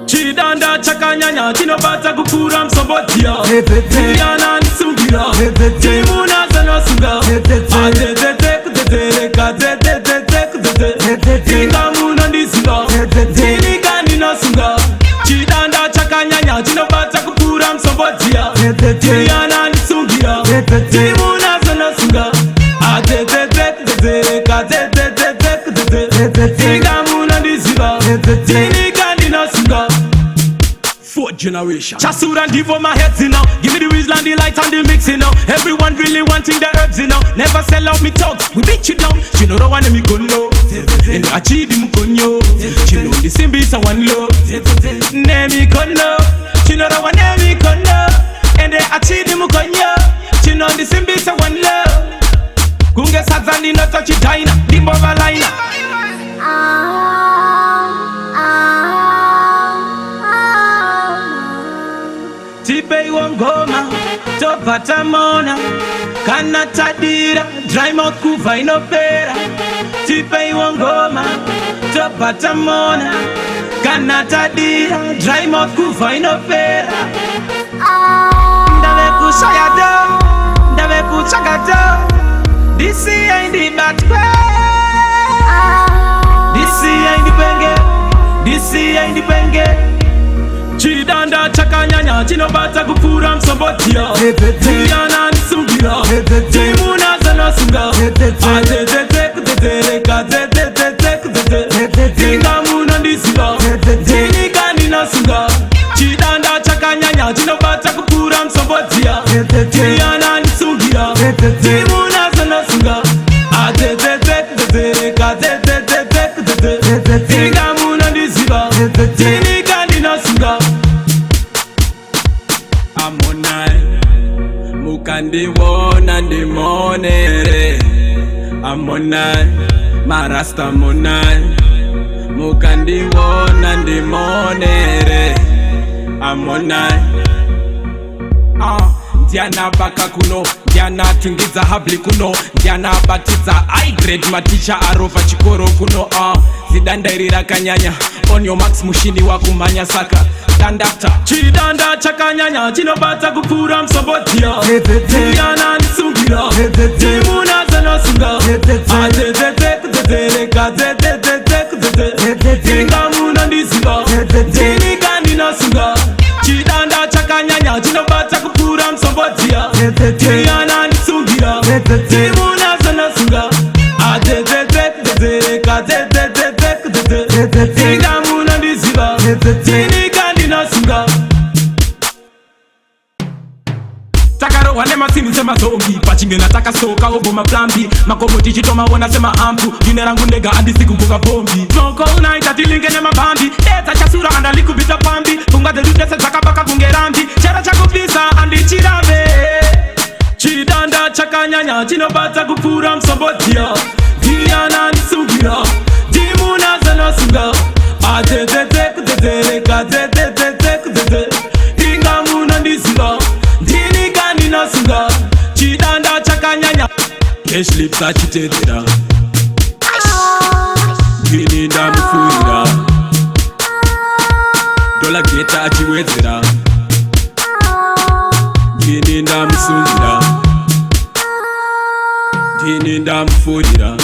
Chidanda chakanyanya chinobata kukura msobotia Tiana nisugira Timuna zano suga Tingamuna ndisuga Tinikani no suga Chidanda chakanyanya chinobata kukura msobotia Tiana nisugira Timuna zano suga Tingamuna ndisuga Tinikani no suga. Fourth generation. Chasura and for my heads, you know. Give me the Rizla, the light and the mix, you know. Everyone really wanting the herbs, you know. Never sell out me talks, we beat you down. You know the one me kono. And I cheat him konyo. You know the same beats a one low. Name me kono. You know the one name me kono. And I cheat him konyo. You know the same beats a one low. Kunge sazani no touch it dina. Dimbo valina. Tipe wongoma, topata mona Kana tadira, dry mouth kufa inopera Tipe wongoma, topata mona Kana tadira, dry mouth kufa inopera Ndave kushaya do, ndave kuchaka do This ain't the bad way This ain't the benge, this ain't the benge Chidanda chakanyanya chinobata kupura msobotia Tiana nisugira Timuna zano suga Tingamuna ndisuga Tinikani no suga Chidanda chakanyanya chinobata kupura msobotia Tiana nisugira Timuna zano suga Tingamuna ndisuga Tinikani no suga Amonai Mukandi wona ndi monere Amonai Marasta monai Mukandi wona ndi monere Amonai Ndiana baka kuno Ndiana tungiza habli kuno Ndiana batiza high grade maticha arofa chikoro kuno Zidandairira kanyanya On your max mushini wakumanya saka Dandafta Chidanda chakanyanya chinobata kupura msobotia Tiana nisugira Timuna zano suga Tingamuna ndisuga Tinikani no suga Chidanda chakanyanya chinobata kupura msobotia Tiana nisugira Timuna zano suga Tingamuna ndisuga Tinikani no suga Takaro wane masini sema zombi Pachinge na taka soka oboma plambi Makomo tichitoma wana sema ampu June rangu ndega andi siku mbuga bombi Moko unaita tilinge nema bambi Eta chasura anda liku bita pambi Funga de lute se zaka baka fungerambi Chera chaku pisa andi chirave Chidanda chakanyanya chinobata kupura msobotia Tiana nisugira Timuna zano suga Tingamuna ndisuga Tinikani no suga Chidanda chakanyanya Cash lips achitetera Gininda mufurira Dola geta achiwezera Gininda musungira Gininda mufurira